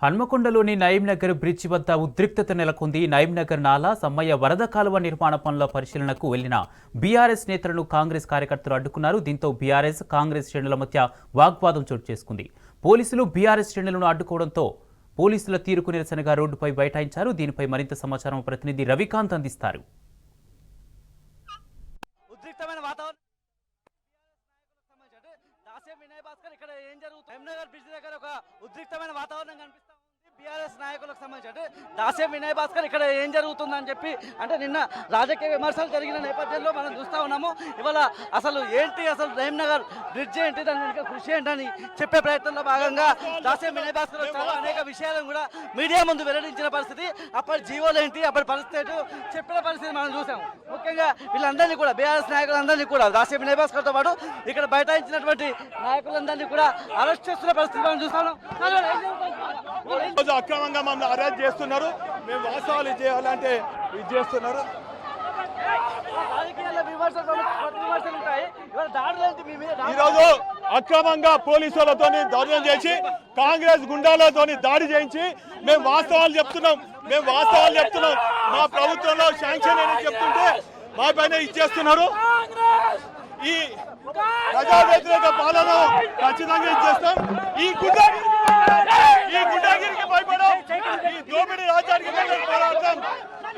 హన్మకొండలోని Nayeemnagar bridge వద్ద ఉద్రిక్తత నెలకొంది. నయీంనగర్ నాలా సమ్మయ్య వరద కాలువ నిర్మాణ పనుల పరిశీలనకు వెళ్లిన బీఆర్ఎస్ నేతలను కాంగ్రెస్ కార్యకర్తలు అడ్డుకున్నారు. దీంతో బీఆర్ఎస్ కాంగ్రెస్ శ్రేణుల మధ్య వాగ్వాదం చోటు చేసుకుంది. పోలీసులు బీఆర్ఎస్ శ్రేణులను అడ్డుకోవడంతో పోలీసుల తీరుకు నిరసనగా రోడ్డుపై బైఠాయించారు. దీనిపై మరింత సమాచారం ప్రతినిధి రవికాంత్ అందిస్తారు. ఉద్రిక్తమైన వాతావరణం కనిపిస్తా ఉంది. బీఆర్ఎస్ నాయకులకు సంబంధించి అంటే దాసే వినయ్ భాస్కర్ ఇక్కడ ఏం జరుగుతుందని చెప్పి అంటే నిన్న రాజకీయ విమర్శలు జరిగిన నేపథ్యంలో మనం చూస్తూ ఉన్నాము. ఇవాళ అసలు ఏంటి అసలు నయీంనగర్ బ్రిడ్జ్ ఏంటి దాని వెనుక కృషి ఏంటని చెప్పే ప్రయత్నంలో భాగంగా దాసే వినయ్ భాస్కర్ వచ్చారు. అనేక విషయాలను కూడా మీడియా ముందు వెల్లడించిన పరిస్థితి, అప్పటి జీవోలు ఏంటి అప్పటి పరిస్థితి చెప్పిన పరిస్థితి మనం చూసాము. ముఖ్యంగా వీళ్ళందరినీ కూడా బీఆర్ఎస్ నాయకులందరినీ కూడా దాసే వినయ్ భాస్కర్తో పాటు ఇక్కడ బైఠాయించినటువంటి నాయకులందరినీ కూడా అరెస్ట్ చేస్తున్న పరిస్థితి మనం చూస్తాము. అక్రమంగా మమ్మల్ని అరెస్ట్ చేస్తున్నారు. మేము వాస్తవాలు చేయాలంటే ఇది చేస్తున్నారు. ఈరోజు అక్రమంగా పోలీసులతో దాడులు చేసి కాంగ్రెస్ గుండాలతో దాడి చేయించి మేము వాస్తవాలు చెప్తున్నాం. మా ప్రభుత్వంలో శాంక్షన్ అని చెప్తుంటే మా పైన ఇచ్చేస్తున్నారు. ఈ ప్రజా వ్యతిరేక పాలన ఖచ్చితంగా ఇచ్చేస్తాం. ఈ గుండాగిరికి భయపడం, ఈ దోపిడీ రాజ్యానికి పోరాడతాం.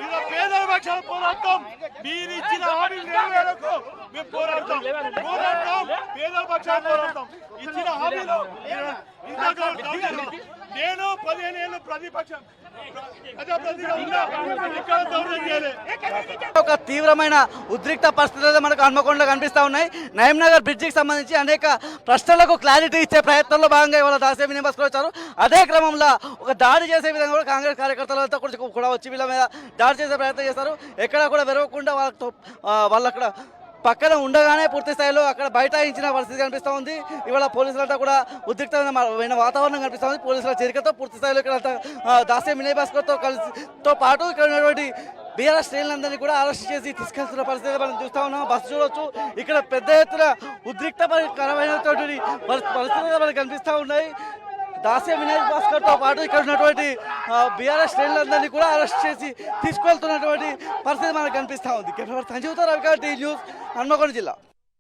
ఇలా పేదల పక్షాన పోరాడతాం. మీరు ఇచ్చిన హామీ నెరవేరకు మేము పోరాడతాం. పేదల పక్షాన పోరాడతాం. ఇచ్చిన హామీలు నేను 15 ఏళ్ళు ప్రతిపక్షం ఒక తీవ్రమైన ఉద్రిక్త పరిస్థితులు మనకు హన్మకొండలో కనిపిస్తా ఉన్నాయి. నయీంనగర్ బ్రిడ్జికి సంబంధించి అనేక ప్రశ్నలకు క్లారిటీ ఇచ్చే ప్రయత్నంలో భాగంగా ఇవాళ దాసే వినయ్ భాస్కర్ వచ్చారు. అదే క్రమంలో ఒక దాడి చేసే విధంగా కూడా కాంగ్రెస్ కార్యకర్తలతో కూడా వచ్చి వీళ్ళ మీద దాడి చేసే ప్రయత్నం చేస్తారు. ఎక్కడా కూడా వెరవకుండా వాళ్ళు అక్కడ పక్కన ఉండగానే పూర్తి స్థాయిలో అక్కడ బైఠాయించిన పరిస్థితి కనిపిస్తూ ఉంది. ఇవాళ పోలీసులంతా కూడా ఉద్రిక్తమైన వాతావరణం కనిపిస్తూ ఉంది. పోలీసుల చేరికతో పూర్తి స్థాయిలో ఇక్కడ దాసే వినయ్ భాస్కర్తో పాటు ఇక్కడ ఉన్నటువంటి బీఆర్ఎస్ శ్రేణులందరినీ కూడా అరెస్ట్ చేసి తీసుకెళ్తున్న పరిస్థితి మనం చూస్తూ ఉన్నాం. బస్సు చూడవచ్చు. ఇక్కడ పెద్ద ఎత్తున ఉద్రిక్తకరమైనటువంటి పరిస్థితులు మనకు కనిపిస్తూ ఉన్నాయి. దాసే వినయ్ భాస్కర్తో పాటు ఇక్కడ ఉన్నటువంటి బీఆర్ఎస్ శ్రేణులందరినీ కూడా అరెస్ట్ చేసి తీసుకెళ్తున్నటువంటి పరిస్థితి మనకు కనిపిస్తూ ఉంది. సంజీవతో రవికాంత్ న్యూస్ హన్మకొండ జిల్లా.